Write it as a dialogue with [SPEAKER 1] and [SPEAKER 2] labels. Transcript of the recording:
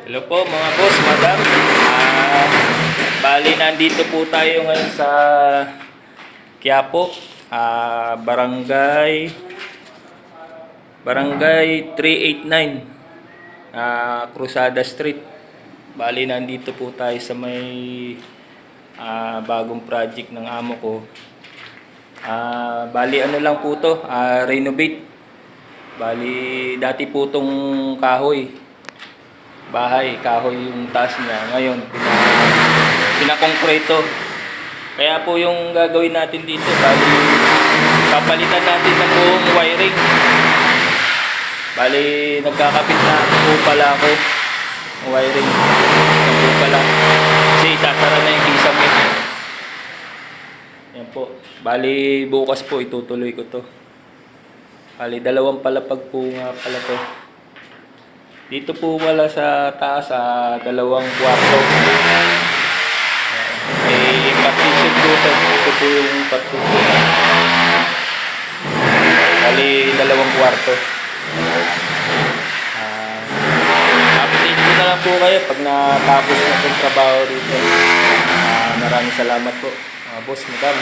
[SPEAKER 1] Hello po mga boss, madam. Bali nandito po tayo ngayon sa Quiapo, Barangay 389, Cruzada Street. Bali nandito po tayo sa may bagong project ng amo ko. Bali ano lang po to, renovate. Bali dati po tong kahoy yung taas niya. Ngayon, pinakongkreto. Kaya po yung gagawin natin dito, bali, papalitan natin ng buong wiring. Bali, nagkakapit na po pala ako ng wiring. Yan po pala. Kasi itatara na yung kisame. Yan po. Bali, bukas po itutuloy ko to. Bali, 2 palapag po nga pala to. Dito po wala sa taas, 2 kwarto. May partition po ito. Ito po yung partition. Bali, 2 kwarto. Update ko na lang po kayo pag natapos na itong trabaho dito. Maraming salamat po, boss, madam.